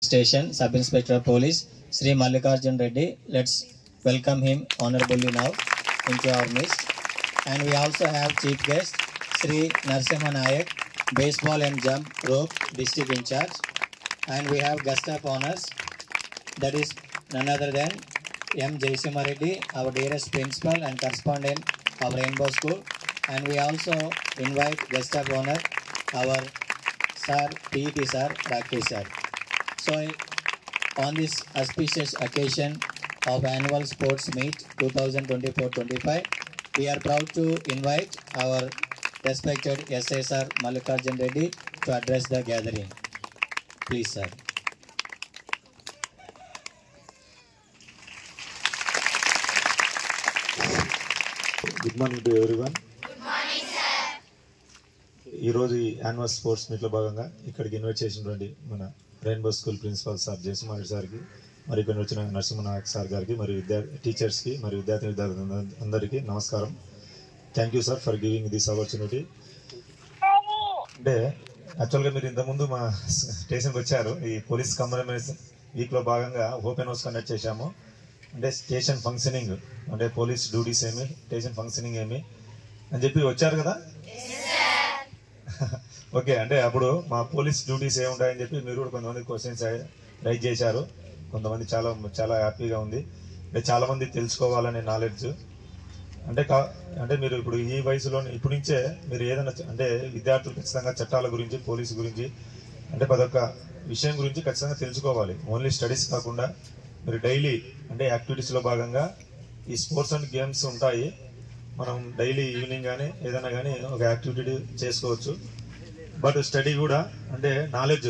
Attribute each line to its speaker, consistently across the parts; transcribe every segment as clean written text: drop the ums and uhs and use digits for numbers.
Speaker 1: Station Sub Inspector of Police Sri Mallikarjun Reddy. Let's welcome him honorably now into our midst. And we also have chief guest Sri Narsimha Nayak, baseball and jump rope district in charge. And we have guest of honors, that is none other than M. Jaisimha Reddy, our dearest principal and correspondent of Rainbow School. And we also invite guest of honor, our sir, PET sir, Rakesh sir. So, on this auspicious occasion of annual sports meet 2024-25, we are proud to invite our respected SSR Mallikarjun Reddy to address the gathering. Please, sir.
Speaker 2: Good morning to everyone. Good morning, sir. ఈ రోజు ఈ annual sports మీట్లో భాగంగా ఇక్కడికి invite చేసినటువంటి మన rainbow school principal sir Jayasimha సార్కి, మరి ఇక్కడ వచ్చిన నరసింహ నాయక్ సార్ గారికి, మరి టీచర్స్కి, మరి విద్యార్థి అందరికీ నమస్కారం. Thank you sir for giving this opportunity. అంటే యాక్చువల్గా మీరు ఇంతకుముందు మా స్టేషన్కి వచ్చారు. ఈ పోలీస్ కమరమేషన్ వీక్లో భాగంగా ఓపెన్ హౌస్ కండక్ట్ చేశాము. అంటే స్టేషన్ ఫంక్షనింగ్, అంటే పోలీస్ డ్యూటీస్ ఏమి, స్టేషన్ ఫంక్షనింగ్ ఏమి అని చెప్పి వచ్చారు కదా. ఓకే, అంటే అప్పుడు మా పోలీస్ డ్యూటీస్ ఏముంటాయని చెప్పి మీరు కూడా కొంతమంది క్వశ్చన్స్ రైజ్ చేశారు. కొంతమంది చాలా చాలా హ్యాపీగా ఉంది. అంటే చాలామంది తెలుసుకోవాలనే నాలెడ్జ్. అంటే మీరు ఇప్పుడు ఈ వయసులో ఇప్పటి నుంచే మీరు ఏదైనా, అంటే విద్యార్థులు ఖచ్చితంగా చట్టాల గురించి, పోలీసు గురించి, అంటే ప్రతి విషయం గురించి ఖచ్చితంగా తెలుసుకోవాలి. ఓన్లీ స్టడీస్ కాకుండా మీరు డైలీ అంటే యాక్టివిటీస్లో భాగంగా ఈ స్పోర్ట్స్ అండ్ గేమ్స్ ఉంటాయి. మనం డైలీ ఈవినింగ్ కానీ ఏదైనా కానీ ఒక యాక్టివిటీ చేసుకోవచ్చు. బట్ స్టడీ కూడా, అంటే నాలెడ్జ్,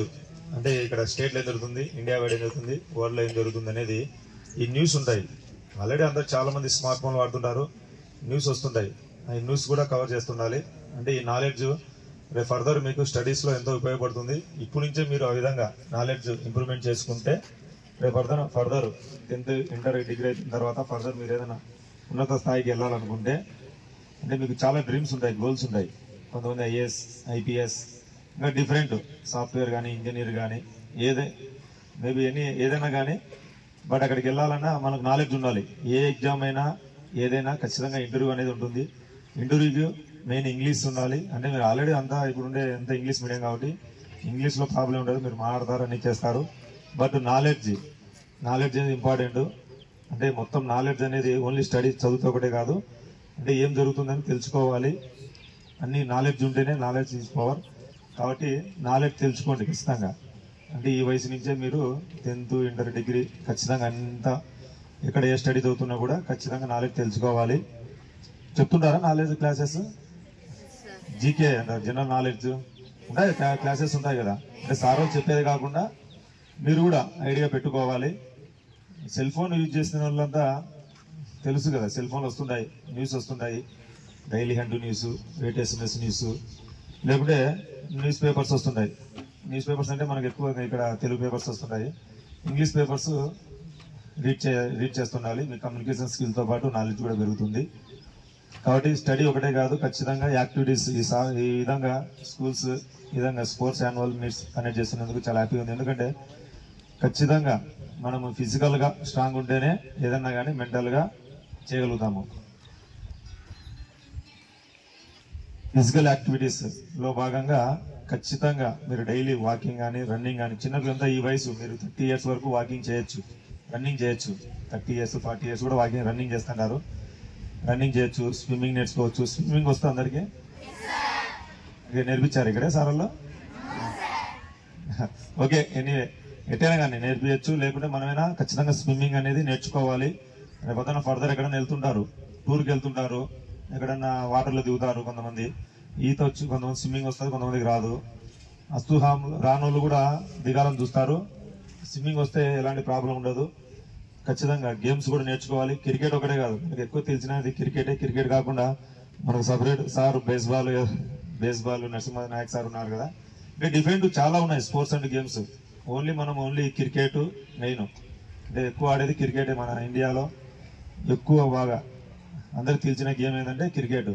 Speaker 2: అంటే ఇక్కడ స్టేట్లో ఏం జరుగుతుంది, ఇండియా వైడ్ ఏం జరుగుతుంది, వరల్డ్లో ఏం జరుగుతుంది అనేది ఈ న్యూస్ ఉంటాయి. ఆల్రెడీ అందరూ చాలామంది స్మార్ట్ ఫోన్లు వాడుతుంటారు, న్యూస్ వస్తుంటాయి. ఈ న్యూస్ కూడా కవర్ చేస్తుండాలి. అంటే ఈ నాలెడ్జ్ రేపు ఫర్దర్ మీకు స్టడీస్లో ఎంతో ఉపయోగపడుతుంది. ఇప్పటి నుంచే మీరు ఆ విధంగా నాలెడ్జ్ ఇంప్రూవ్మెంట్ చేసుకుంటే రేపు ఫర్దర్ 10th ఇంటర్ డిగ్రీ అయిన తర్వాత ఫర్దర్ మీరు ఏదైనా ఉన్నత స్థాయికి వెళ్ళాలనుకుంటే, అంటే మీకు చాలా డ్రీమ్స్ ఉంటాయి, గోల్స్ ఉంటాయి. కొంతమంది ఐఏఎస్, ఐపీఎస్, ఇంకా డిఫరెంట్ సాఫ్ట్వేర్ కానీ, ఇంజనీర్ కానీ, మేబీ ఏదైనా కానీ. బట్ అక్కడికి వెళ్ళాలన్నా మనకు నాలెడ్జ్ ఉండాలి. ఏ ఎగ్జామ్ అయినా ఏదైనా ఖచ్చితంగా ఇంటర్వ్యూ అనేది ఉంటుంది. ఇంటర్వ్యూకి మెయిన్ ఇంగ్లీష్ ఉండాలి. అంటే మీరు ఆల్రెడీ అంతా ఇప్పుడుండే ఎంత ఇంగ్లీష్ మీడియం కాబట్టి ఇంగ్లీష్లో ప్రాబ్లం ఉండదు, మీరు మాట్లాడతారు, అన్నీ చేస్తారు. బట్ నాలెడ్జ్ అనేది ఇంపార్టెంట్. అంటే మొత్తం నాలెడ్జ్ అనేది ఓన్లీ స్టడీ చదువుతో ఒకటే కాదు, అంటే ఏం జరుగుతుందని తెలుసుకోవాలి. అన్ని నాలెడ్జ్ ఉంటేనే నాలెడ్జ్ ఈజ్ పవర్. కాబట్టి నాలెడ్జ్ తెలుసుకోండి ఖచ్చితంగా. అంటే ఈ వయసు నుంచే మీరు 10th ఇంటర్ డిగ్రీ ఖచ్చితంగా అంతా ఎక్కడ ఏ స్టడీ చదువుతున్నా కూడా ఖచ్చితంగా నాలెడ్జ్ తెలుసుకోవాలి. చెప్తుంటారా నాలెడ్జ్ క్లాసెస్? జీకే అంటారు, జనరల్ నాలెడ్జ్ ఉంటాయి, క్లాసెస్ ఉంటాయి కదా. అంటే సార్ వాళ్ళు చెప్పేది కాకుండా మీరు కూడా ఐడియా పెట్టుకోవాలి. సెల్ ఫోన్ యూజ్ చేసిన వాళ్ళంతా తెలుసు కదా, సెల్ ఫోన్లు వస్తుంటాయి, న్యూస్ వస్తుంటాయి, Dailyhunt news, way two SMS news, లేకుంటే న్యూస్ పేపర్స్ వస్తుంటాయి. న్యూస్ పేపర్స్ అంటే మనకు ఎక్కువ ఇక్కడ తెలుగు పేపర్స్ వస్తుంటాయి. ఇంగ్లీష్ పేపర్స్ రీడ్ చేస్తుండాలి. మీ కమ్యూనికేషన్ స్కిల్తో పాటు నాలెడ్జ్ కూడా పెరుగుతుంది. కాబట్టి స్టడీ ఒకటే కాదు, ఖచ్చితంగా యాక్టివిటీస్ ఈ విధంగా స్కూల్స్ ఈ విధంగా స్పోర్ట్స్ యాన్యువల్ మీట్స్ కండక్ట్ చేస్తున్నందుకు చాలా హ్యాపీగా ఉంది. ఎందుకంటే ఖచ్చితంగా మనము ఫిజికల్గా స్ట్రాంగ్ ఉంటేనే ఏదన్నా కానీ మెంటల్గా చేయగలుగుతాము. ఫిజికల్ యాక్టివిటీస్లో భాగంగా ఖచ్చితంగా మీరు డైలీ వాకింగ్ కానీ, రన్నింగ్ కానీ, చిన్నపిల్లంతా ఈ వయసు మీరు 30 years వరకు వాకింగ్ చేయొచ్చు, రన్నింగ్ చేయొచ్చు. 30 years 40 years కూడా రన్నింగ్ చేస్తున్నారు. రన్నింగ్ చేయొచ్చు, స్విమ్మింగ్ నేర్చుకోవచ్చు. స్విమ్మింగ్ వస్తే అందరికీ నేర్పించారు ఇక్కడే సార్ వాళ్ళు? ఓకే, ఎనీవే ఎట్టైనా కానీ నేర్పించచ్చు. లేకుంటే మనమైనా ఖచ్చితంగా స్విమ్మింగ్ అనేది నేర్చుకోవాలి. రేపొద్దున ఫర్దర్ ఎక్కడైనా వెళ్తుంటారు, టూర్కి వెళ్తుంటారు, ఎక్కడన్నా వాటర్లో దిగుతారు. కొంతమంది ఈత వచ్చు, కొంతమంది స్విమ్మింగ్ వస్తుంది, కొంతమందికి రాదు. రానోళ్ళు కూడా దిగాలని చూస్తారు. స్విమ్మింగ్ వస్తే ఎలాంటి ప్రాబ్లం ఉండదు. ఖచ్చితంగా గేమ్స్ కూడా నేర్చుకోవాలి. క్రికెట్ ఒకటే కాదు, మనకు ఎక్కువ తెలిసినది క్రికెటే. క్రికెట్ కాకుండా మనకు separate sir baseball Narasimha Nayak sir ఉన్నారు కదా. అంటే డిఫరెంట్ చాలా ఉన్నాయి sports and games. Only cricket main, అంటే ఎక్కువ ఆడేది క్రికెటే. మన ఇండియాలో ఎక్కువ బాగా అందరికి తెలిసిన గేమ్ ఏంటంటే క్రికెట్.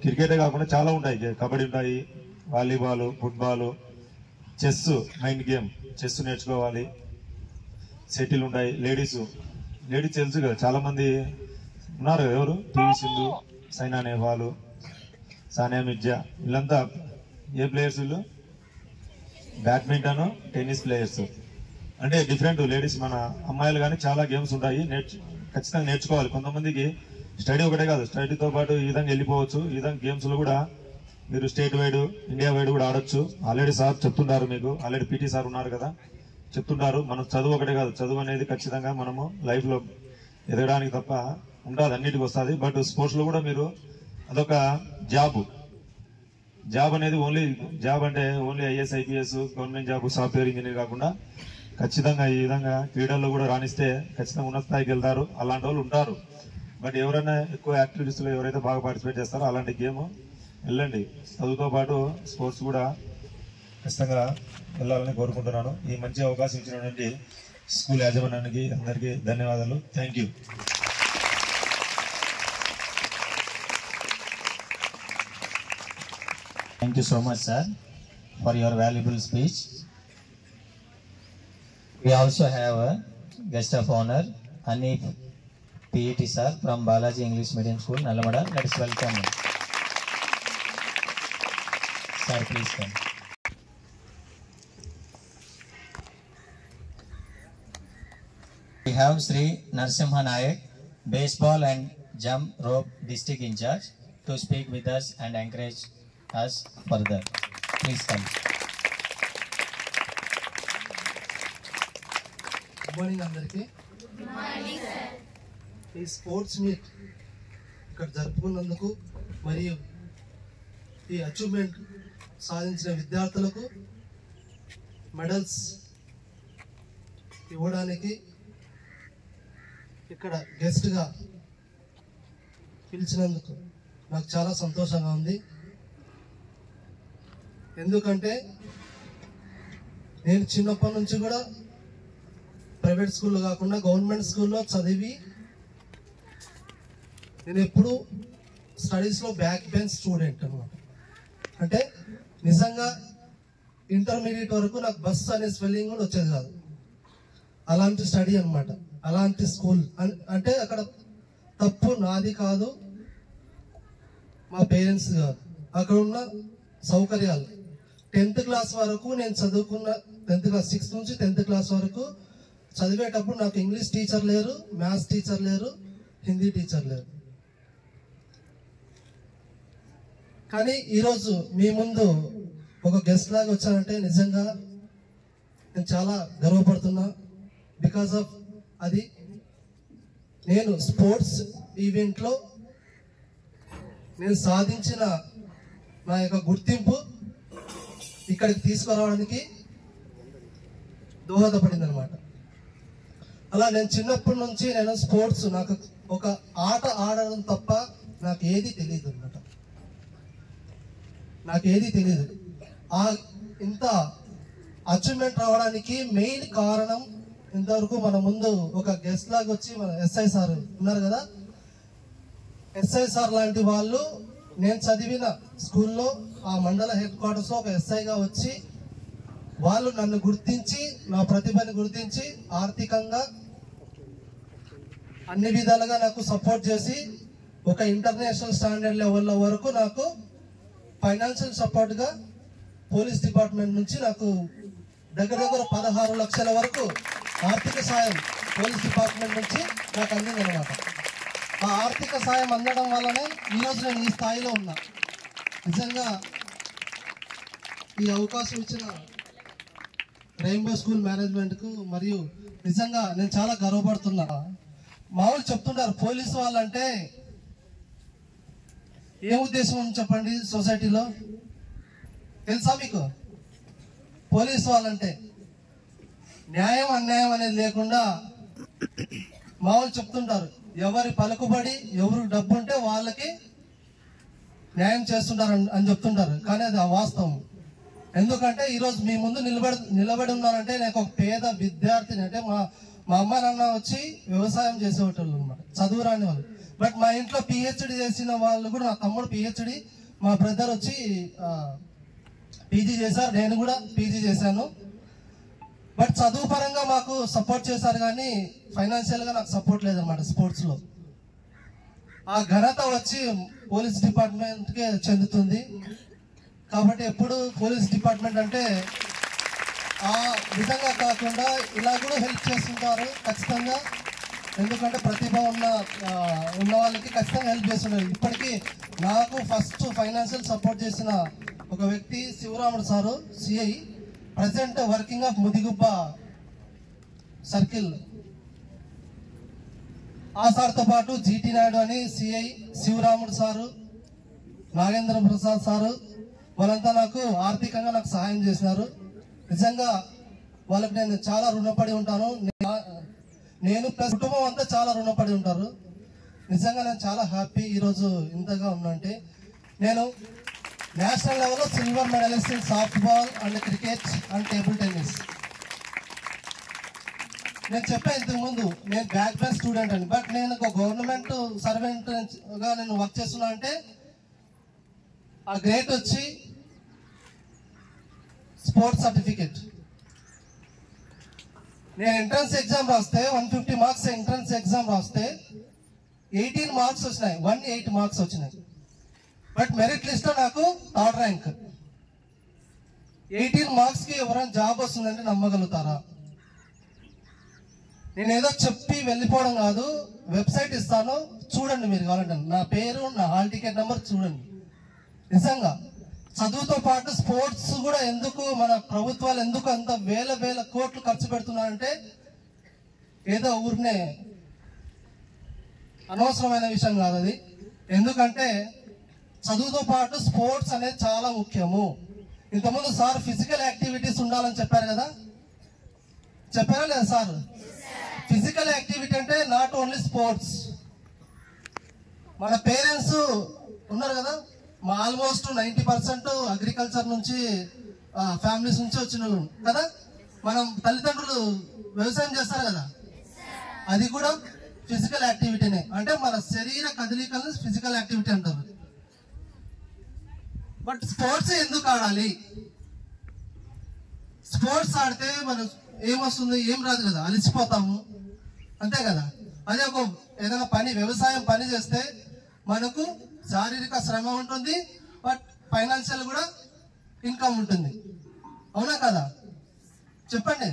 Speaker 2: క్రికెటే కాకుండా చాలా ఉంటాయి, కబడ్డీ ఉంటాయి, volleyball, football, chess mind game, chess నేర్చుకోవాలి. సెటిల్ ఉంటాయి. లేడీస్ తెలుసు కదా, చాలా మంది ఉన్నారు. ఎవరు? పివి సింధు, సైనా నెహ్వాల్, సానియా మిర్జా, వీళ్ళంతా ఏ ప్లేయర్స్? వీళ్ళు బ్యాడ్మింటన్, టెన్నిస్ ప్లేయర్స్. అంటే డిఫరెంట్. లేడీస్ మన అమ్మాయిలు కానీ చాలా గేమ్స్ ఉంటాయి, ఖచ్చితంగా నేర్చుకోవాలి. కొంతమందికి స్టడీ ఒకటే కాదు, స్టడీతో పాటు ఈ విధంగా వెళ్ళిపోవచ్చు. ఈ విధంగా గేమ్స్లో కూడా మీరు స్టేట్ వైడ్, ఇండియా వైడ్ కూడా ఆడొచ్చు. ఆల్రెడీ సార్ చెప్తుంటారు మీకు, ఆల్రెడీ పీటీ సార్ ఉన్నారు కదా, చెప్తుంటారు. మనం చదువు ఒకటే కాదు, చదువు అనేది ఖచ్చితంగా మనము లైఫ్లో ఎదగడానికి తప్ప ఉంటుంది, అన్నిటికి వస్తుంది. బట్ స్పోర్ట్స్లో కూడా మీరు అదొక జాబ్ అనేది ఓన్లీ జాబ్ అంటే only IAS, IPS, government job, software engineer కాకుండా ఖచ్చితంగా ఈ విధంగా క్రీడల్లో కూడా రాణిస్తే ఖచ్చితంగా ఉన్నత స్థాయికి వెళ్తారు. అలాంటి వాళ్ళు ఉంటారు. బట్ ఎవరైనా ఎక్కువ యాక్టివిటీస్లో ఎవరైతే బాగా పార్టిసిపేట్ చేస్తారో అలాంటి గేమ్ వెళ్ళండి. చదువుతో పాటు స్పోర్ట్స్ కూడా ఖచ్చితంగా వెళ్ళాలని కోరుకుంటున్నాను. ఈ మంచి అవకాశం ఇచ్చినటువంటి స్కూల్ యాజమాన్యానికి అందరికీ ధన్యవాదాలు. Thank you.
Speaker 1: Thank you so much, sir, for your valuable speech. We also have a guest of honor, Hanif PET sir from Balaji English Medium School, Nalamada. Let's welcome him. Sir, please come. We have Sri Narsimha Nayak, baseball and jump rope district in charge, to speak with us and encourage us further. Please come.
Speaker 3: Good morning అందరికీ. ఈ sports meet ఇక్కడ జరుపుకున్నందుకు మరియు ఈ achievement సాధించిన విద్యార్థులకు medals ఇవ్వడానికి ఇక్కడ గెస్ట్గా పిలిచినందుకు నాకు చాలా సంతోషంగా ఉంది. ఎందుకంటే నేను చిన్నప్పటి నుంచి కూడా ప్రైవేట్ స్కూల్లో కాకుండా గవర్నమెంట్ స్కూల్లో చదివి నేను ఎప్పుడు స్టడీస్లో బ్యాక్ బెంచ్ స్టూడెంట్ అనమాట. అంటే నిజంగా ఇంటర్మీడియట్ వరకు నాకు బస్ అనే స్పెల్లింగ్ కూడా వచ్చేది కాదు. అలాంటి స్టడీ అనమాట, అలాంటి స్కూల్. అంటే అక్కడ తప్పు నాది కాదు, మా పేరెంట్స్ కాదు, అక్కడ ఉన్న సౌకర్యాలు. 10th క్లాస్ వరకు నేను చదువుకున్న, 10th క్లాస్ 6th నుంచి 10th క్లాస్ వరకు చదివేటప్పుడు నాకు ఇంగ్లీష్ టీచర్ లేరు, మ్యాథ్స్ టీచర్ లేరు, హిందీ టీచర్ లేరు. కానీ ఈరోజు మీ ముందు ఒక గెస్ట్ లాగా వచ్చానంటే నిజంగా నేను చాలా గర్వపడుతున్నా. బికాస్ ఆఫ్ అది నేను స్పోర్ట్స్ ఈవెంట్లో నేను సాధించిన నా యొక్క గుర్తింపు ఇక్కడికి తీసుకురావడానికి దోహదపడింది అనమాట. అలా నేను చిన్నప్పటి నుంచి నేను స్పోర్ట్స్, నాకు ఒక ఆట ఆడడం తప్ప నాకు ఏది తెలియదు అనమాట. నాకు ఏది తెలియదు. ఇంత అచీవ్మెంట్ రావడానికి మెయిన్ కారణం, ఇంతవరకు మన ముందు ఒక గెస్ట్ లాగా వచ్చి మన ఎస్ఐ సార్ ఉన్నారు కదా, ఎస్ఐ సార్ లాంటి వాళ్ళు నేను చదివిన స్కూల్లో ఆ మండల హెడ్ క్వార్టర్స్లో ఒక ఎస్ఐగా వచ్చి వాళ్ళు నన్ను గుర్తించి, నా ప్రతిభని గుర్తించి ఆర్థికంగా అన్ని విధాలుగా నాకు సపోర్ట్ చేసి ఒక ఇంటర్నేషనల్ స్టాండర్డ్ లెవెల్లో వరకు నాకు ఫైనాన్షియల్ సపోర్ట్గా పోలీస్ డిపార్ట్మెంట్ నుంచి నాకు దగ్గర 16 లక్షల వరకు ఆర్థిక సాయం పోలీస్ డిపార్ట్మెంట్ నుంచి నాకు అందిందనమాట. ఆ ఆర్థిక సాయం అందడం వల్లనే ఈరోజు నేను ఈ స్థాయిలో ఉన్నా. నిజంగా ఈ అవకాశం ఇచ్చిన రెయిన్బో స్కూల్ మేనేజ్మెంట్కు మరియు నిజంగా నేను చాలా గర్వపడుతున్నా. మామూలు చెప్తుంటారు పోలీసు వాళ్ళంటే ఏ ఉద్దేశం ఉంది చెప్పండి సొసైటీలో, తెలుసా మీకు? పోలీసు వాళ్ళంటే న్యాయం అన్యాయం అనేది లేకుండా మామూలు చెప్తుంటారు, ఎవరి పలుకుబడి ఎవరు డబ్బు ఉంటే వాళ్ళకి న్యాయం చేస్తుంటారు అని చెప్తుంటారు. కానీ అది అవాస్తవం. ఎందుకంటే ఈరోజు మీ ముందు నిలబడి ఉన్నారంటే నేను ఒక పేద విద్యార్థిని. అంటే మా అమ్మ నాన్న వచ్చి వ్యవసాయం చేసేవాళ్ళు అనమాట, చదువు రాని వాళ్ళు. బట్ మా ఇంట్లో పిహెచ్డి చేసిన వాళ్ళు కూడా, నా తమ్ముడు పిహెచ్డి, మా బ్రదర్ వచ్చి పీజీ చేశారు, నేను కూడా పీజీ చేశాను. బట్ చదువు పరంగా మాకు సపోర్ట్ చేశారు కానీ ఫైనాన్షియల్గా నాకు సపోర్ట్ లేదన్నమాట స్పోర్ట్స్లో. ఆ ఘనత వచ్చి పోలీస్ డిపార్ట్మెంట్కే చెందుతుంది. కాబట్టి ఎప్పుడు పోలీస్ డిపార్ట్మెంట్ అంటే ఆ విధంగా కాకుండా ఇలా కూడా హెల్ప్ చేస్తుంటారు ఖచ్చితంగా. ఎందుకంటే ప్రతిభ ఉన్న వాళ్ళకి ఖచ్చితంగా హెల్ప్ చేస్తున్నారు. ఇప్పటికీ నాకు ఫస్ట్ ఫైనాన్షియల్ సపోర్ట్ చేసిన ఒక వ్యక్తి Sivaramudu sir, CI, present working of Mudigubba circle. ఆ సార్తో పాటు జీటీ నాయుడు అని CI, Sivaramudu sir, Nagendra Prasad sir, వాళ్ళంతా నాకు ఆర్థికంగా నాకు సహాయం చేసినారు. నిజంగా వాళ్ళకి నేను చాలా రుణపడి ఉంటాను. నేను ప్లస్ కుటుంబం అంతా చాలా రుణపడి ఉంటారు. నిజంగా నేను చాలా హ్యాపీ ఈరోజు ఇంతగా ఉన్నంటే. నేను నేషనల్ లెవెల్లో silver medallist in softball and cricket and table tennis. నేను చెప్పాను ఇంతకుముందు నేను బ్యాక్ బెంచ్ స్టూడెంట్ అని. బట్ నేను ఒక గవర్నమెంట్ సర్వెంట్గా నేను వర్క్ చేస్తున్నా అంటే ఆ గ్రేట్ వచ్చి స్పోర్ట్స్ సర్టిఫికేట్. నేను ఎంట్రన్స్ ఎగ్జామ్ రాస్తే 150 మార్క్స్ ఎంట్రన్స్ ఎగ్జామ్ రాస్తే 18 మార్క్స్ వచ్చినాయి, 18 మార్క్స్ వచ్చినాయి. బట్ మెరిట్ లిస్ట్ లో నాకు 3rd ర్యాంక్. 18 మార్క్స్ కి ఎవరైనా జాబ్ వస్తుందంటే నమ్మగలుగుతారా? నేను ఏదో చెప్పి వెళ్ళిపోవడం కాదు. వెబ్సైట్ ఇస్తాను, చూడండి మీరు కావాలంటే. నా పేరు, నా హాల్ టికెట్ నెంబర్ చూడండి. నిజంగా చదువుతో పాటు స్పోర్ట్స్ కూడా ఎందుకు మన ప్రభుత్వాలు ఎందుకు అంత వేల కోట్లు ఖర్చు పెడుతున్నారంటే ఏదో ఊరినే అనవసరమైన విషయం కాదు అది. ఎందుకంటే చదువుతో పాటు స్పోర్ట్స్ అనేది చాలా ముఖ్యము. ఇంతకుముందు సార్ ఫిజికల్ యాక్టివిటీస్ ఉండాలని చెప్పారు కదా, చెప్పారా లేదా సార్? ఫిజికల్ యాక్టివిటీ అంటే నాట్ ఓన్లీ స్పోర్ట్స్. మన పేరెంట్స్ ఉన్నారు కదా, మా ఆల్మోస్ట్ 90% అగ్రికల్చర్ నుంచి ఫ్యామిలీస్ నుంచి వచ్చిన కదా. మనం తల్లిదండ్రులు వ్యవసాయం చేస్తారు కదా, అది కూడా ఫిజికల్ యాక్టివిటీనే. అంటే మన శరీర కదలికలను ఫిజికల్ యాక్టివిటీ అంటారు. బట్ స్పోర్ట్స్ ఎందుకు ఆడాలి? స్పోర్ట్స్ ఆడితే మనం ఏమొస్తుంది? ఏం రాదు కదా, అలసిపోతాము అంతే కదా. అదే ఒక ఏదైనా పని, వ్యవసాయం పని చేస్తే మనకు శారీరక శ్రమ ఉంటుంది, బట్ ఫైనాన్షియల్ కూడా ఇన్కమ్ ఉంటుంది. అవునా కదా? చెప్పండి.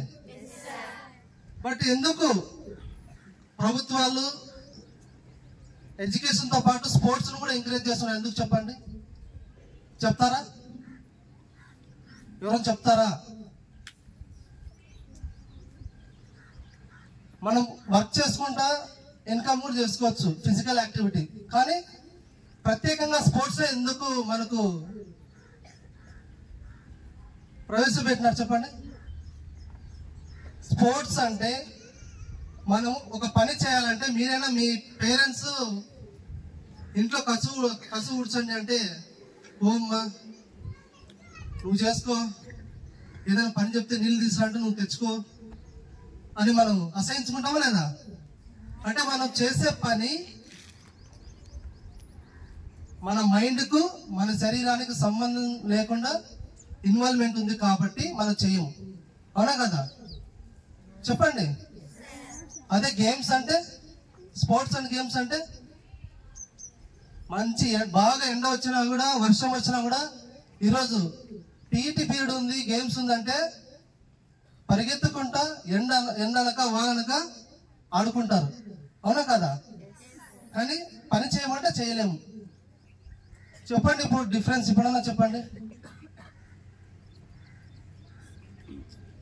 Speaker 3: బట్ ఎందుకు ప్రభుత్వాలు ఎడ్యుకేషన్తో పాటు స్పోర్ట్స్ కూడా ఎంకరేజ్ చేస్తున్నారు? ఎందుకు చెప్పండి? చెప్తారా? ఎవరైనా చెప్తారా? మనం వర్క్ చేసుకుంటా ఇన్కమ్ కూడా చేసుకోవచ్చు, ఫిజికల్ యాక్టివిటీ. కానీ ప్రత్యేకంగా స్పోర్ట్స్ ఎందుకు మనకు ప్రవేశపెట్టినారు చెప్పండి? స్పోర్ట్స్ అంటే మనం ఒక పని చేయాలంటే, మీరైనా మీ పేరెంట్స్ ఇంట్లో కసు కూర్చోండి అంటే ఓమ్మా నువ్వు చేసుకో, ఏదైనా పని చెప్తే నీళ్ళు తీసుకురంటే నువ్వు తెచ్చుకో అని మనం అసహించుకుంటామా లేదా? అంటే మనం చేసే పని మన మైండ్కు, మన శరీరానికి సంబంధం లేకుండా ఇన్వాల్వ్మెంట్ ఉంది కాబట్టి మనం చేయము. అవునా కదా? చెప్పండి. అదే గేమ్స్ అంటే, స్పోర్ట్స్ అండ్ గేమ్స్ అంటే మంచి బాగా ఎండ వచ్చినా కూడా, వర్షం వచ్చినా కూడా, ఈరోజు పీటీ పీరియడ్ ఉంది, గేమ్స్ ఉందంటే పరిగెత్తుకుంటా ఎండనక వానక ఆడుకుంటారు. అవునా కదా? కానీ పని చేయమంటే చేయలేము. చెప్పండి ఇప్పుడు డిఫరెన్స్ ఇప్పుడన్నా చెప్పండి,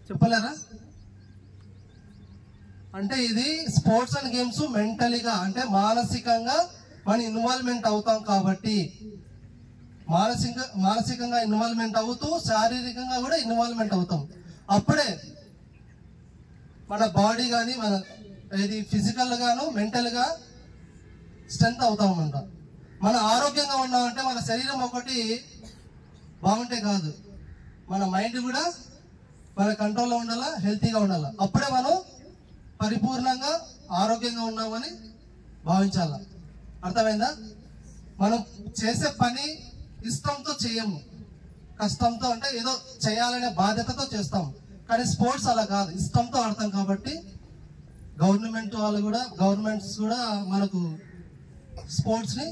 Speaker 3: చెప్పలేరా? అంటే ఇది స్పోర్ట్స్ అండ్ గేమ్స్ మెంటలీగా అంటే మానసికంగా మన ఇన్వాల్వ్మెంట్ అవుతాం కాబట్టి, మానసికంగా ఇన్వాల్వ్మెంట్ అవుతూ శారీరకంగా కూడా ఇన్వాల్వ్మెంట్ అవుతాం. అప్పుడే మన బాడీ కానీ మన ఇది ఫిజికల్ గాను మెంటల్ గా స్ట్రెంత్ అవుతాం అన్నమాట. మన ఆరోగ్యంగా ఉన్నామంటే మన శరీరం ఒకటి బాగుంటే కాదు, మన మైండ్ కూడా మన కంట్రోల్లో ఉండాలా, హెల్తీగా ఉండాలా. అప్పుడే మనం పరిపూర్ణంగా ఆరోగ్యంగా ఉన్నామని భావించాల. అర్థమైందా? మనం చేసే పని ఇష్టంతో చేయము, కష్టంతో, అంటే ఏదో చేయాలనే బాధ్యతతో చేస్తాం. కానీ స్పోర్ట్స్ అలా కాదు, ఇష్టంతో ఆడతాం. కాబట్టి గవర్నమెంట్స్ కూడా మనకు స్పోర్ట్స్ ని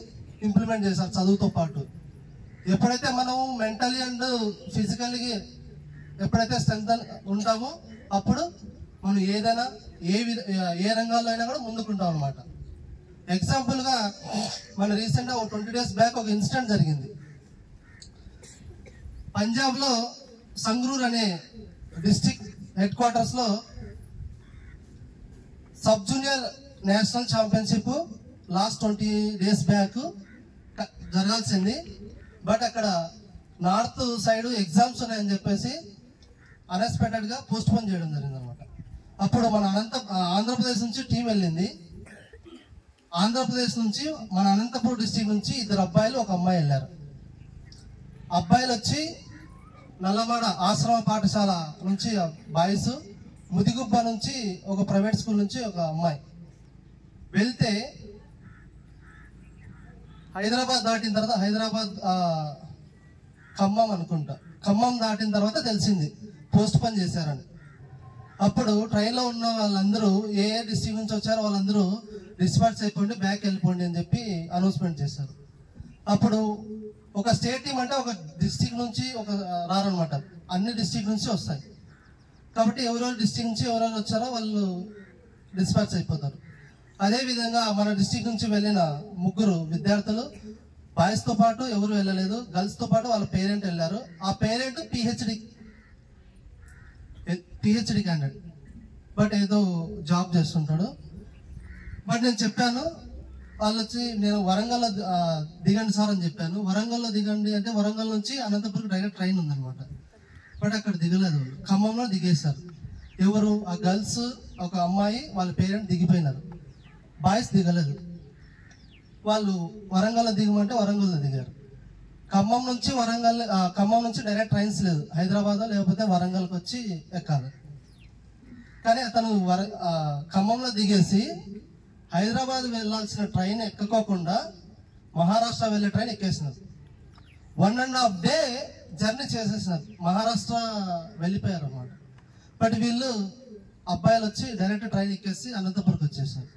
Speaker 3: ఇంప్లిమెంట్ చేశారు చదువుతో పాటు. ఎప్పుడైతే మనం మెంటలీ అండ్ ఫిజికల్లీ ఎప్పుడైతే స్ట్రెంత్ ఉంటామో అప్పుడు మనం ఏదైనా ఏ రంగాల్లో అయినా కూడా ముందుకుంటాం అనమాట. ఎగ్జాంపుల్ గా మన రీసెంట్ గా 20 days బ్యాక్ ఒక ఇన్సిడెంట్ జరిగింది. పంజాబ్ లో సంగ్రూర్ అనే డిస్ట్రిక్ట్ హెడ్ క్వార్టర్స్ లో sub junior national championship last 20 days back జరగాల్సింది. బట్ అక్కడ నార్త్ సైడ్ ఎగ్జామ్స్ ఉన్నాయని చెప్పేసి అన్ఎక్స్పెక్టెడ్ గా పోస్ట్ పోన్ చేయడం జరిగింది అనమాట. అప్పుడు మన ఆంధ్రప్రదేశ్ నుంచి టీం వెళ్ళింది. ఆంధ్రప్రదేశ్ నుంచి మన అనంతపురం డిస్ట్రిక్ట్ నుంచి 2 అబ్బాయిలు 1 అమ్మాయి వెళ్ళారు. అబ్బాయిలు వచ్చి నల్లమడ ఆశ్రమ పాఠశాల నుంచి బాయ్స్, ముదిగుబ్బ నుంచి ఒక ప్రైవేట్ స్కూల్ నుంచి ఒక అమ్మాయి వెళ్తే హైదరాబాద్ దాటిన తర్వాత ఖమ్మం అనుకుంటా, ఖమ్మం దాటిన తర్వాత తెలిసింది పోస్ట్ పోన్ చేశారని. అప్పుడు ట్రైన్లో ఉన్న వాళ్ళందరూ ఏ డిస్ట్రిక్ట్ నుంచి వచ్చారో వాళ్ళందరూ డిస్పాచ్ అయిపోండి, బ్యాక్ వెళ్ళిపోండి అని చెప్పి అనౌన్స్మెంట్ చేశారు. అప్పుడు ఒక స్టేట్ టీం అంటే ఒక డిస్ట్రిక్ట్ నుంచి ఒక రారనమాట, అన్ని డిస్ట్రిక్ట్ నుంచి వస్తాయి. కాబట్టి ఎవరెవరు డిస్ట్రిక్ట్ నుంచి ఎవరెవరు వచ్చారో వాళ్ళు డిస్పాచ్ అయిపోతారు. అదేవిధంగా మన డిస్ట్రిక్ట్ నుంచి వెళ్ళిన 3 విద్యార్థులు, బాయ్స్ తో పాటు ఎవరు వెళ్ళలేదు, గర్ల్స్ తో పాటు వాళ్ళ పేరెంట్ వెళ్ళారు. ఆ పేరెంట్ పిహెచ్డి క్యాండిడేట్, బట్ ఏదో జాబ్ చేస్తుంటాడు. బట్ నేను చెప్పాను, వాళ్ళు వచ్చి నేను వరంగల్లో దిగండి సార్ అని చెప్పాను. వరంగల్లో దిగండి అంటే వరంగల్ నుంచి అనంతపురం డైరెక్ట్ ట్రైన్ ఉందనమాట. బట్ అక్కడ దిగలేదు, ఖమ్మంలో దిగేశారు. ఎవరు ఆ గర్ల్స్, ఒక అమ్మాయి వాళ్ళ పేరెంట్ దిగిపోయినారు, బాయ్స్ దిగలేదు. వాళ్ళు వరంగల్లో దిగమంటే వరంగల్లో దిగారు. ఖమ్మం నుంచి డైరెక్ట్ ట్రైన్స్ లేదు, హైదరాబాద్ లేకపోతే వరంగల్కి వచ్చి ఎక్కాలి. కానీ అతను ఖమ్మంలో దిగేసి హైదరాబాద్ వెళ్ళాల్సిన ట్రైన్ ఎక్కకోకుండా మహారాష్ట్ర వెళ్ళే ట్రైన్ ఎక్కేసినారు. 1.5 day జర్నీ చేసేసినారు, మహారాష్ట్ర వెళ్ళిపోయారు అన్నమాట. బట్ వీళ్ళు అబ్బాయిలు వచ్చి డైరెక్ట్ ట్రైన్ ఎక్కేసి అనంతపురంకి వచ్చేసారు.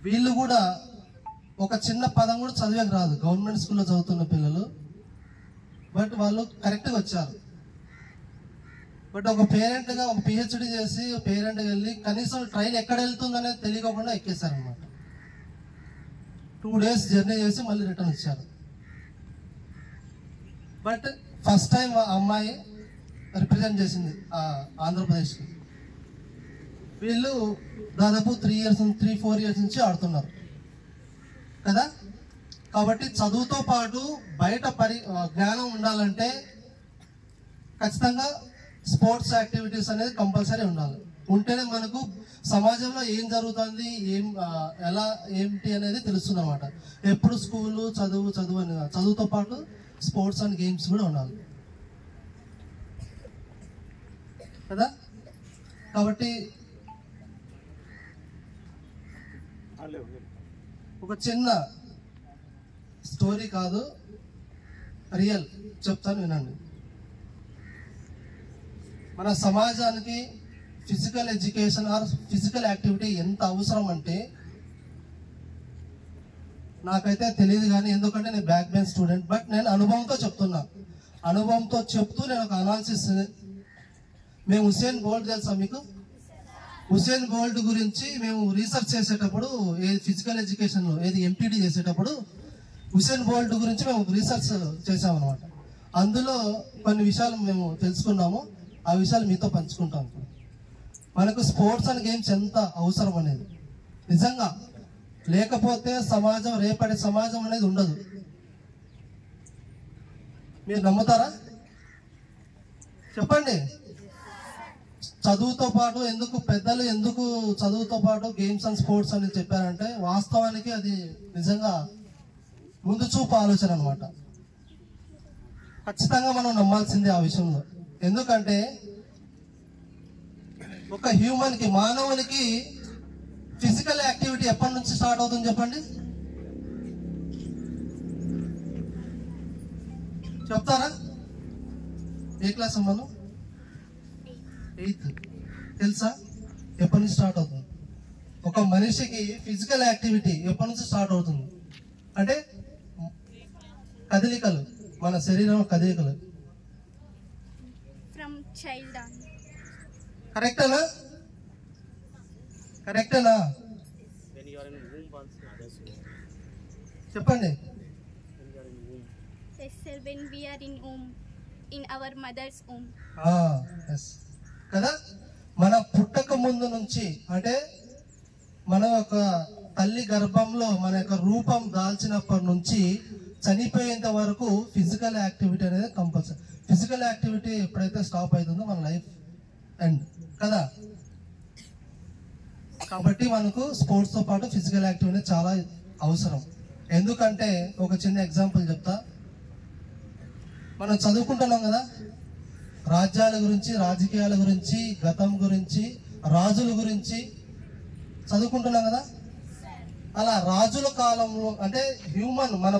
Speaker 3: వీళ్ళు కూడా ఒక చిన్న పదం కూడా చదివేకి రాదు, గవర్నమెంట్ స్కూల్లో చదువుతున్న పిల్లలు. బట్ వాళ్ళు కరెక్ట్గా వచ్చారు. బట్ ఒక పేరెంట్గా ఒక పిహెచ్డి చేసి పేరెంట్గా వెళ్ళి కనీసం ట్రైన్ ఎక్కడ వెళ్తుంది అనేది తెలియకుండా ఎక్కేశారు అనమాట. 2 days జర్నీ చేసి మళ్ళీ రిటర్న్ వచ్చారు. బట్ ఫస్ట్ టైం ఆ అమ్మాయి రిప్రజెంట్ చేసింది ఆంధ్రప్రదేశ్కి. వీళ్ళు దాదాపు 3-4 years నుంచి ఆడుతున్నారు కదా. కాబట్టి చదువుతో పాటు బయట జ్ఞానం ఉండాలంటే ఖచ్చితంగా స్పోర్ట్స్ యాక్టివిటీస్ అనేది కంపల్సరీ ఉండాలి. ఉంటేనే మనకు సమాజంలో ఏం జరుగుతుంది, ఎలా ఏంటి అనేది తెలుస్తుంది అనమాట. ఎప్పుడు స్కూలు చదువు అని చదువుతో పాటు స్పోర్ట్స్ అండ్ గేమ్స్ కూడా ఉండాలి కదా. కాబట్టి ఒక చిన్న స్టోరీ కాదు, రియల్ చెప్తాను వినండి. మన సమాజానికి physical education or physical activity ఎంత అవసరం అంటే నాకైతే తెలియదు, కానీ ఎందుకంటే నేను బ్యాక్ బెంచ్ స్టూడెంట్. బట్ నేను అనుభవంతో చెప్తున్నా, అనుభవంతో చెప్తూ నేను ఒక అనాలిసిస్. మేము హుసేన్ బోల్ట్ తెలుసా మీకు? హుసేన్ బోల్ట్ గురించి మేము రీసెర్చ్ చేసేటప్పుడు, ఏది ఫిజికల్ ఎడ్యుకేషన్లో ఏది ఎంపీడీ చేసేటప్పుడు హుసేన్ బోల్ట్ గురించి మేము రీసెర్చ్ చేసామన్నమాట. అందులో కొన్ని విషయాలు మేము తెలుసుకున్నాము, ఆ విషయాలు మీతో పంచుకుంటాం. మనకు స్పోర్ట్స్ అండ్ గేమ్స్ ఎంత అవసరం అనేది నిజంగా లేకపోతే సమాజం, రేపటి సమాజం అనేది ఉండదు. మీరు నమ్ముతారా చెప్పండి? చదువుతో పాటు పెద్దలు ఎందుకు చదువుతో పాటు గేమ్స్ అండ్ స్పోర్ట్స్ అని చెప్పారంటే వాస్తవానికి అది నిజంగా ముందు చూపు ఆలోచన అనమాట. ఖచ్చితంగా మనం నమ్మాల్సిందే ఆ విషయంలో. ఎందుకంటే ఒక హ్యూమన్కి, మానవునికి ఫిజికల్ యాక్టివిటీ ఎప్పటి నుంచి స్టార్ట్ అవుతుంది చెప్పండి? చెప్తారా? ఏ క్లాస్ అమ్మాను? 8th. తెలుసా ఎప్పటి నుంచి స్టార్ట్ అవుతుంది? ఒక మనిషికి ఫిజికల్ యాక్టివిటీ ఎప్పటి నుంచి స్టార్ట్ అవుతుంది అంటే కదలికలు, మన శరీరం కదలికలు.
Speaker 4: From child on.
Speaker 3: కరెక్టేనా? కరెక్టేనా? చెప్పండి.
Speaker 4: Yes, sir. When we are in womb, in our mother's womb.
Speaker 3: Yes కదా. మన పుట్టక ముందు నుంచి అంటే మన యొక్క తల్లి గర్భంలో మన యొక్క రూపం దాల్చినప్పటి నుంచి చనిపోయేంత వరకు ఫిజికల్ యాక్టివిటీ అనేది కంపల్సరీ. ఫిజికల్ యాక్టివిటీ ఎప్పుడైతే స్టాప్ అవుతుందో మన లైఫ్ ఎండ్ కదా. కాబట్టి మనకు స్పోర్ట్స్తో పాటు ఫిజికల్ యాక్టివిటీ చాలా అవసరం. ఎందుకంటే ఒక చిన్న ఎగ్జాంపుల్ చెప్తా. మనం చదువుకుంటున్నాం కదా, రాజ్యాల గురించి, రాజకీయాల గురించి, గతం గురించి, రాజుల గురించి చదువుకుంటున్నాం కదా. అలా రాజుల కాలంలో అంటే హ్యూమన్, మన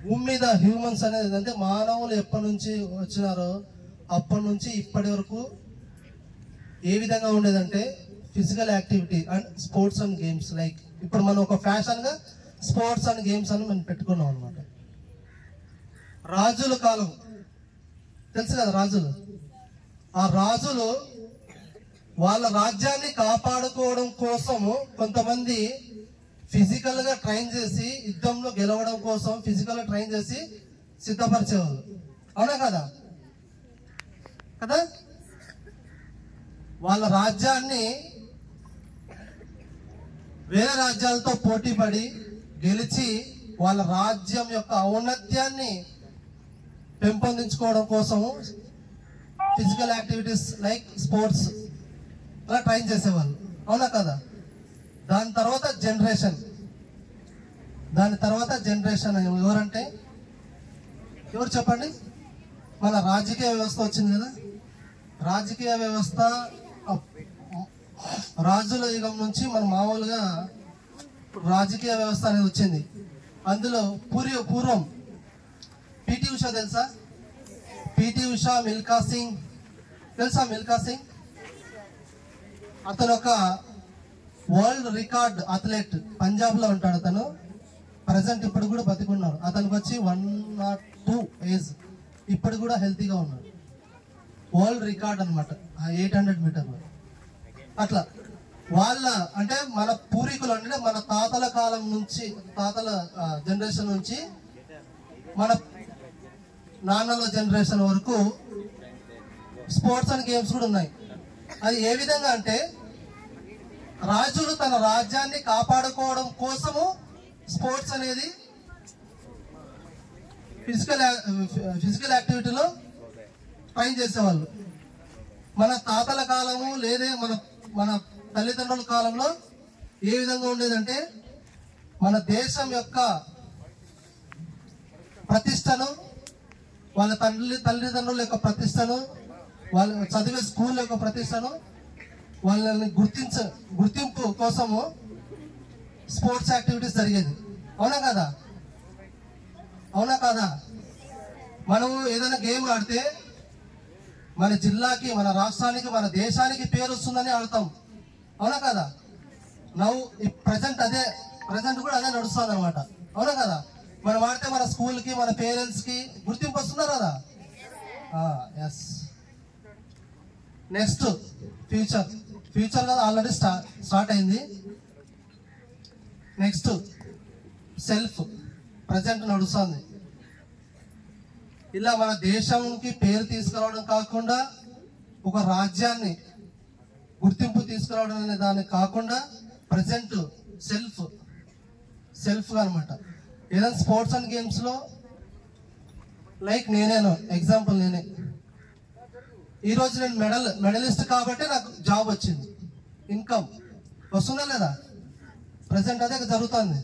Speaker 3: భూమి మీద హ్యూమన్స్ అనేది అంటే మానవులు ఎప్పటి నుంచి వచ్చినారో అప్పటి నుంచి ఇప్పటి వరకు ఏ విధంగా ఉండేదంటే physical activity and sports and games. Like ఇప్పుడు మనం ఒక ఫ్యాషన్గా స్పోర్ట్స్ అండ్ గేమ్స్ అని మనం పెట్టుకున్నాం అనమాట. రాజుల కాలం తెలుసు కదా, రాజులు. ఆ రాజులు వాళ్ళ రాజ్యాన్ని కాపాడుకోవడం కోసము కొంతమంది ఫిజికల్ గా ట్రైన్ చేసి యుద్ధంలో గెలవడం కోసం ఫిజికల్ గా ట్రైన్ చేసి సిద్ధపరిచేవాళ్ళు. అవునా కదా? కదా, వాళ్ళ రాజ్యాన్ని వేరే రాజ్యాలతో పోటీ పడి గెలిచి వాళ్ళ రాజ్యం యొక్క ఔన్నత్యాన్ని పెంపొందించుకోవడం కోసము ఫిజికల్ యాక్టివిటీస్ లైక్ స్పోర్ట్స్ అలా ట్రైన్ చేసేవాళ్ళు. అవునా కదా? దాని తర్వాత జనరేషన్ ఎవరంటే ఎవరు చెప్పండి? మన రాజకీయ వ్యవస్థ వచ్చింది కదా. రాజకీయ వ్యవస్థ రాజుల యుగం నుంచి మన మామూలుగా రాజకీయ వ్యవస్థ అనేది వచ్చింది. అందులో పూర్వం పిటి ఉషా తెలుసా? పిటి ఉషా, మిల్కా సింగ్ తెలుసా? మిల్కా సింగ్ అతను ఒక వరల్డ్ రికార్డ్ అథ్లెట్. పంజాబ్ లో ఉంటాడు అతను. ప్రజెంట్ ఇప్పుడు కూడా బతికున్నాడు. అతనికి వచ్చి 102 ఏజ్. ఇప్పుడు కూడా హెల్తీగా ఉన్నాడు. వరల్డ్ రికార్డ్ అనమాట 800 మీటర్లు. అట్లా వాళ్ళ అంటే మన పూర్వీకులు అంటే మన తాతల కాలం నుంచి, తాతల జనరేషన్ నుంచి మన నాన్నల జనరేషన్ వరకు స్పోర్ట్స్ అండ్ గేమ్స్ కూడా ఉన్నాయి. అది ఏ విధంగా అంటే రాజులు తన రాజ్యాన్ని కాపాడుకోవడం కోసము స్పోర్ట్స్ అనేది ఫిజికల్ యాక్టివిటీలో ట్రైన్ చేసేవాళ్ళు. మన తాతల కాలము లేదా మన తల్లిదండ్రుల కాలంలో ఏ విధంగా ఉండేదంటే మన దేశం యొక్క ప్రతిష్టను, వాళ్ళ తల్లిదండ్రుల యొక్క ప్రతిష్టను, వాళ్ళు చదివే స్కూల్ యొక్క ప్రతిష్టను, వాళ్ళని గుర్తింపు కోసము స్పోర్ట్స్ యాక్టివిటీస్ జరిగేది. అవునా కదా? అవునా కదా? మనము ఏదైనా గేమ్ ఆడితే మన జిల్లాకి, మన రాష్ట్రానికి, మన దేశానికి పేరు వస్తుందని ఆడతాం. అవునా కదా? ప్రజెంట్ కూడా అదే నడుస్తుంది అనమాట. అవునా కదా? మనం ఆడితే మన స్కూల్కి, మన పేరెంట్స్ కి గుర్తింపు వస్తున్నారు కదా. ఎస్. నెక్స్ట్ ఫ్యూచర్ కదా ఆల్రెడీ స్టార్ట్ అయింది. నెక్స్ట్ సెల్ఫ్ ప్రజెంట్ నడుస్తుంది. ఇలా మన దేశంకి పేరు తీసుకురావడం కాకుండా ఒక రాజ్యాన్ని గుర్తింపు తీసుకురావడం అనే దాన్ని కాకుండా ప్రజెంట్ సెల్ఫ్ అనమాట. ఏదైనా స్పోర్ట్స్ అండ్ గేమ్స్ లో లైక్ ఎగ్జాంపుల్ నేనే ఈరోజు నేను మెడలిస్ట్ కాబట్టి నాకు జాబ్ వచ్చింది. ఇన్కమ్ వస్తుందా లేదా? ప్రజెంట్ అదే జరుగుతుంది.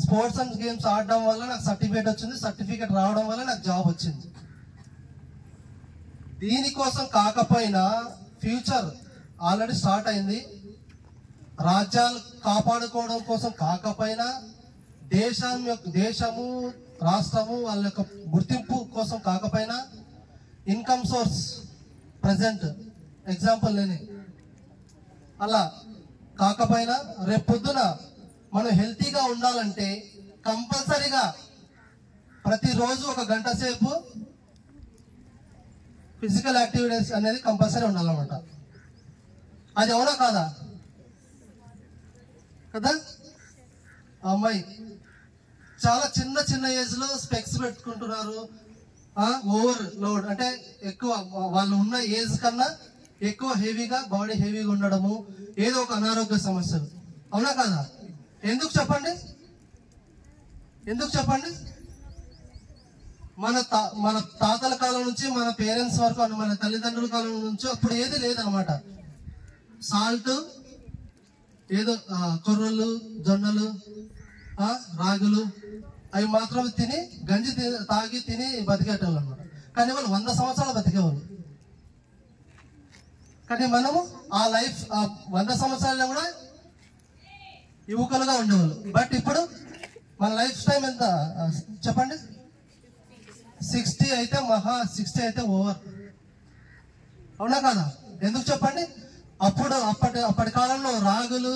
Speaker 3: స్పోర్ట్స్ అండ్ గేమ్స్ ఆడడం వల్ల నాకు సర్టిఫికేట్ వచ్చింది. సర్టిఫికేట్ రావడం వల్ల నాకు జాబ్ వచ్చింది. దీనికోసం కాకపోయినా ఫ్యూచర్ ఆల్రెడీ స్టార్ట్ అయింది. రాజ్యాలు కాపాడుకోవడం కోసం కాకపోయినా దేశము రాష్ట్రము వాళ్ళ యొక్క గుర్తింపు కోసం కాకపోయినా ఇన్కమ్ సోర్స్ ప్రజెంట్ ఎగ్జాంపుల్ లేని అలా కాకపోయినా రేపు పొద్దున మనం హెల్తీగా ఉండాలంటే కంపల్సరీగా ప్రతిరోజు 1 గంట సేపు ఫిజికల్ యాక్టివిటీస్ అనేది కంపల్సరీ ఉండాలన్నమాట. అది అవునా కాదా? కదా. అమ్మాయి చాలా చిన్న ఏజ్లో స్పెక్స్ పెట్టుకుంటున్నారు. ఓవర్ లోడ్ అంటే ఎక్కువ వాళ్ళు ఉన్న ఏజ్ కన్నా ఎక్కువ హెవీగా బాడీ హెవీగా ఉండడము, ఏదో ఒక అనారోగ్య సమస్యలు. అవునా కాదా? ఎందుకు చెప్పండి? మన తాతల కాలం నుంచి మన పేరెంట్స్ వరకు మన తల్లిదండ్రుల కాలం నుంచి అప్పుడు ఏది లేదనమాట. సాల్ట్ ఏదో కొర్రలు, జొన్నలు, రాగులు అవి మాత్రం తిని గంజి తాగి తిని బతికేటోళ్ళు అనమాట. కానీ వాళ్ళు 100 సంవత్సరాలు బతికేవాళ్ళు. కానీ మనము ఆ లైఫ్ 100 సంవత్సరాల్లో కూడా యువకులుగా ఉండేవాళ్ళు. బట్ ఇప్పుడు మన లైఫ్ టైం ఎంత చెప్పండి? 60 అయితే మహా, 60 అయితే ఓవర్. అవునా కాదా? ఎందుకు చెప్పండి? అప్పటి కాలంలో రాగులు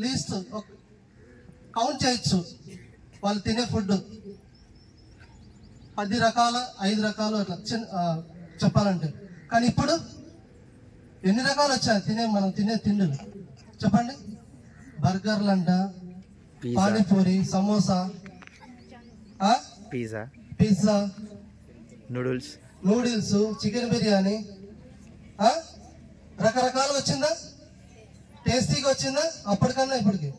Speaker 3: లీస్ట్ కౌంట్ చేయొచ్చు వాళ్ళు తినే ఫుడ్ 10 రకాల 5 రకాలు అట్లా చెప్పాలంటే. కానీ ఇప్పుడు ఎన్ని రకాలు వచ్చాయి మనం తినే తిండులు చెప్పండి? బర్గర్లు అంట, panipuri, samosa, pizza, noodles, chicken biryani, రకరకాలు వచ్చిందా? టేస్టీగా వచ్చిందా అప్పటికన్నా ఇప్పటికి?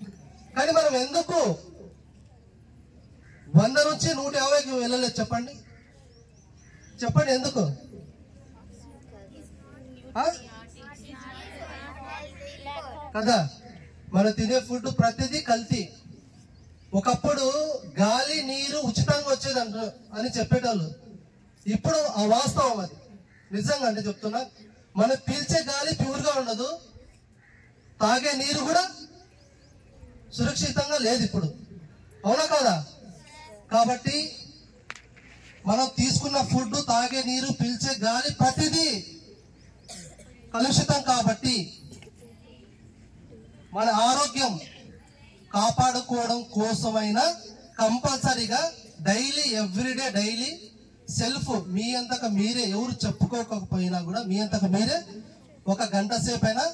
Speaker 3: కానీ మనం ఎందుకు 100 నుంచి 150కి వెళ్ళలేదు చెప్పండి? ఎందుకు? కదా. మనం తినే ఫుడ్ ప్రతిదీ కల్తీ. ఒకప్పుడు గాలి నీరు ఉచితంగా వచ్చేదంట అని చెప్పేటోళ్ళు. ఇప్పుడు ఆ వాస్తవం అది నిజంగా అంటే చెప్తున్నా. మనం పీల్చే గాలి ప్యూర్గా ఉండదు, తాగే నీరు కూడా సురక్షితంగా లేదు ఇప్పుడు. అవునా కాదా? కాబట్టి మనం తీసుకున్న ఫుడ్, తాగే నీరు, పీల్చే గాలి ప్రతిదీ కలుషితం. కాబట్టి మన ఆరోగ్యం కాపాడుకోవడం కోసమైనా కంపల్సరీగా ఎవ్రీడే డైలీ సెల్ఫ్ మీ అంతకు మీరే, ఎవరు చెప్పుకోకపోయినా కూడా మీ అంతకు మీరే 1 గంట సేపు అయినా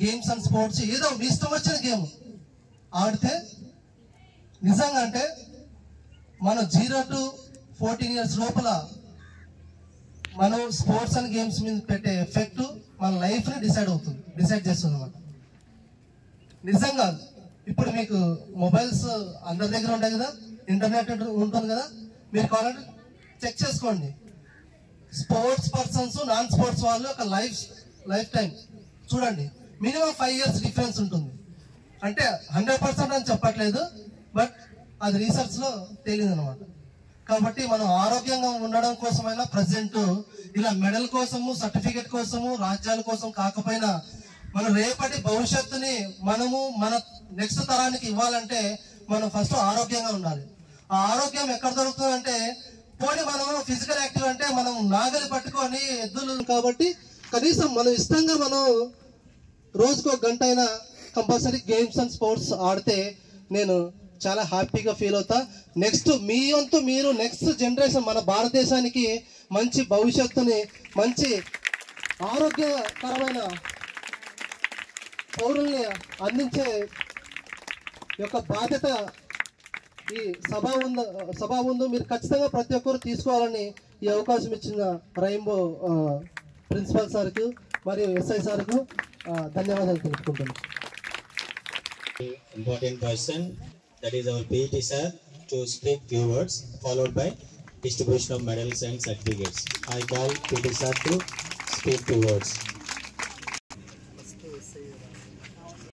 Speaker 3: గేమ్స్ అండ్ స్పోర్ట్స్ ఏదో మీ ఇష్టం వచ్చిన గేమ్ ఆడితే నిజంగా అంటే మనం 0 to 14 years లోపల మనం స్పోర్ట్స్ అండ్ గేమ్స్ మీద పెట్టే ఎఫెక్ట్ మన లైఫ్ని డిసైడ్ చేస్తుంది అన్నమాట. నిజంగా ఇప్పుడు మీకు మొబైల్స్ అందరి దగ్గర ఉంటాయి కదా, ఇంటర్నెట్ ఉంటుంది కదా, మీరు కావాలంటే చెక్ చేసుకోండి. స్పోర్ట్స్ పర్సన్స్, నాన్ స్పోర్ట్స్ వాళ్ళు ఒక లైఫ్ టైం చూడండి, మినిమం 5 years డిఫరెన్స్ ఉంటుంది. అంటే 100% అని చెప్పట్లేదు, బట్ అది రీసెర్చ్ లో తేలింది అనమాట. కాబట్టి మనం ఆరోగ్యంగా ఉండడం కోసమైనా ప్రజెంట్ ఇలా మెడల్ కోసము, సర్టిఫికెట్ కోసము, రాజ్యాల కోసం కాకపోయినా మన రేపటి భవిష్యత్తుని మనము మన నెక్స్ట్ తరానికి ఇవ్వాలంటే మనం ఫస్ట్ ఆరోగ్యంగా ఉండాలి. ఆ ఆరోగ్యం ఎక్కడ దొరుకుతుందంటే పోనీ మనం ఫిజికల్ యాక్టివ్ అంటే మనం నాగలి పట్టుకొని ఎద్దులు. కాబట్టి కనీసం మనం ఇష్టంగా మనం రోజుకు 1 గంట అయినా కంపల్సరీ గేమ్స్ అండ్ స్పోర్ట్స్ ఆడితే నేను చాలా హ్యాపీగా ఫీల్ అవుతా. నెక్స్ట్ మీ వంతు మీరు నెక్స్ట్ జనరేషన్ మన భారతదేశానికి మంచి భవిష్యత్తుని, మంచి ఆరోగ్యకరమైన పౌరుల్ని అందించే యొక్క బాధ్యత ఈ సభ ముందు మీరు ఖచ్చితంగా ప్రతి ఒక్కరు తీసుకోవాలని ఈ అవకాశం ఇచ్చిన రెయిన్బో ప్రిన్సిపల్ సార్కు మరియు ఎస్ఐ సార్కు ధన్యవాదాలు తెలుపుకుంటున్నాను.
Speaker 1: Important person, that is our PET sir, to speak few words, followed by distribution of medals and certificates. I call PET sir to speak few words.